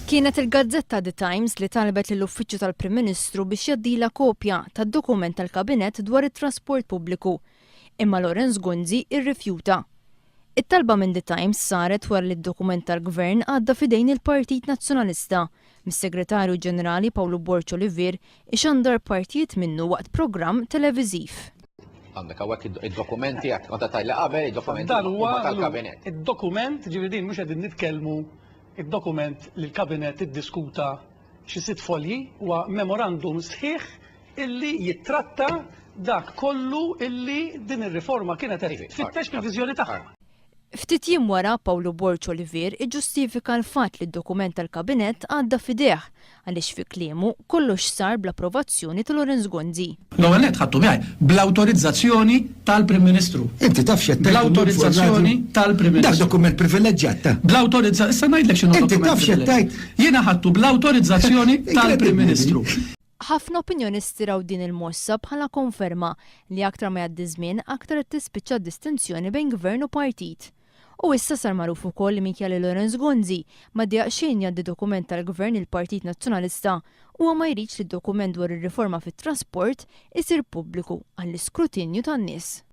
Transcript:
Kienet il-Gazzetta The Times li talbet lill-Uffiċċju tal-Prim Ministru biex jaddila kopja tad-dokument tal-Kabinett dwar it-trasport pubbliku, imma Lorenz Gonzi irrifjuta. It-talba minn The Times saret wara li d-dokument tal-Gvern għadda fidejn il-Partit Nazzjonalista, mis-Segretarju Ġenerali Pawlu Borċ Olivier ixandar partijiet minnu waqt programm televiżiv. Għandek għawek id-dokumenti għak konta tajla qabel, id-dokumenti tal-Kabinett. Id-dokument ġividin mux għedin nitkelmu id-dokument li l-Kabinet iddiskuta xi 6 folji huwa memorandum sħiħ illi jittratta dak kollu illi din ir-riforma kienet tfittex fil-viżjoni tagħha. Ftit jiem wara Pawlu Borċ Olivier iġġustifika l-fatt li d-dokument tal-Kabinett għadda fideħ għaliex fi kliemu kollox sar bl-approvazzjoni ta' Lorenz Gonzi. L-ewwel nett ħadtu miegħi bl-awtorizzazzjoni tal-Prim Ministru. Inti taf x'qed bl-awtorizzazzjoni tal-Prim Ministru. Dak dokument privileġġjat. Bl-awtorizzazzjoni, issa ngħidlek x'inhu Inti taf x'qed tgħid. Jiena ħadtu bl-awtorizzazzjoni tal-Prim Ministru. Ħafna opinjonisti raw din il-mossa bħala konferma li aktar ma jgħaddi żmien aktar qed tispiċċa distinzjoni bejn gvern u partit. U issa sar magħruf ukoll li Michele Lorenz Gonzi ma djaqxejn jgħaddi dokument tal-Gvern il-Partit Nazzjonalista u ma jridx li d-dokument dwar ir-riforma fit-trasport isir pubbliku għall-iskrutinju tan-nies.